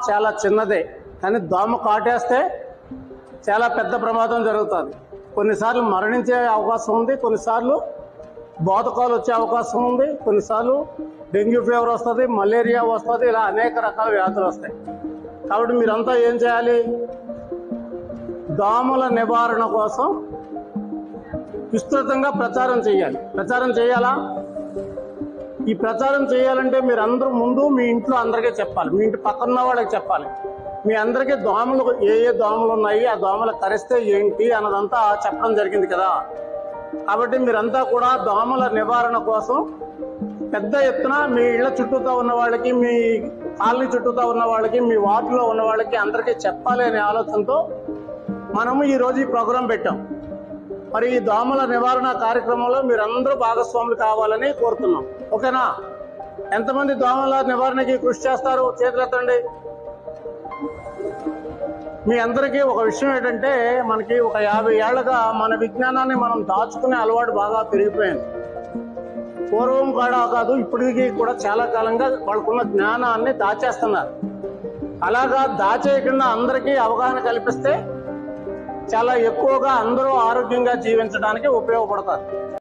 చాలా చిన్నదే, కానీ దోమ కాటేస్తే చాలా పెద్ద ప్రమాదం జరుగుతుంది. కొన్నిసార్లు మరణించే అవకాశం ఉంది, కొన్నిసార్లు బోధకాలు వచ్చే అవకాశం ఉంది, కొన్నిసార్లు డెంగ్యూ ఫీవర్ వస్తుంది, మలేరియా వస్తుంది, ఇలా అనేక రకాల వ్యాధులు వస్తాయి. కాబట్టి మీరంతా ఏం చేయాలి? దోమల నివారణ కోసం విస్తృతంగా ప్రచారం చేయాలి. ప్రచారం చేయాలా? ఈ ప్రచారం చేయాలంటే మీరందరూ ముందు మీ ఇంట్లో అందరికీ చెప్పాలి, మీ ఇంటి పక్కన వాళ్ళకి చెప్పాలి. మీ అందరికీ దోమలు ఏ దోమలు ఉన్నాయి, ఆ దోమలు కరిస్తే ఏంటి అన్నదంతా చెప్పడం జరిగింది కదా. కాబట్టి మీరంతా కూడా దోమల నివారణ కోసం పెద్ద ఎత్తున మీ ఇళ్ల చుట్టూతో ఉన్న వాళ్ళకి, మీ కాలనీ చుట్టూతో ఉన్న వాళ్ళకి, మీ వార్డులో ఉన్న వాళ్ళకి అందరికీ చెప్పాలి అనే ఆలోచనతో మనము ఈరోజు ఈ ప్రోగ్రాం పెట్టాం. మరి ఈ దోమల నివారణ కార్యక్రమంలో మీరందరూ భాగస్వాములు కావాలని కోరుతున్నాం. ఓకేనా? ఎంతమంది దోమల నివారణకి కృషి చేస్తారు? చేతులెత్తండి. మీ అందరికీ ఒక విషయం ఏంటంటే, మనకి ఒక 50 ఏళ్లుగా మన విజ్ఞానాన్ని మనం దాచుకునే అలవాటు బాగా పెరిగిపోయింది. పూర్వం కాదు, ఇప్పటికీ కూడా చాలా కాలంగా వాళ్ళకున్న జ్ఞానాన్ని దాచేస్తున్నారు. అలాగా దాచేయకుండా అందరికీ అవగాహన కల్పిస్తే చాలా ఎక్కువగా అందరూ ఆరోగ్యంగా జీవించడానికి ఉపయోగపడతారు.